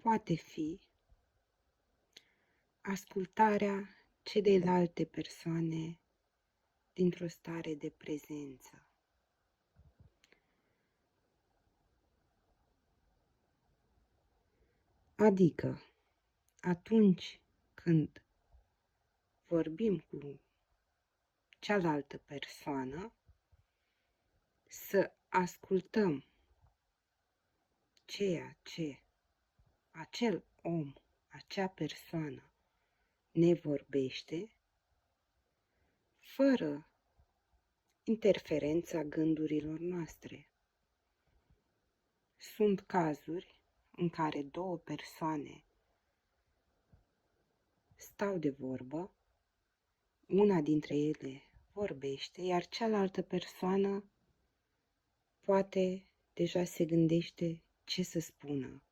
poate fi ascultarea celelalte persoane dintr-o stare de prezență. Adică, atunci când vorbim cu cealaltă persoană, să ascultăm ceea ce acel om, acea persoană ne vorbește, fără interferența gândurilor noastre. Sunt cazuri în care două persoane stau de vorbă, una dintre ele vorbește, iar cealaltă persoană poate deja se gândește ce să spună.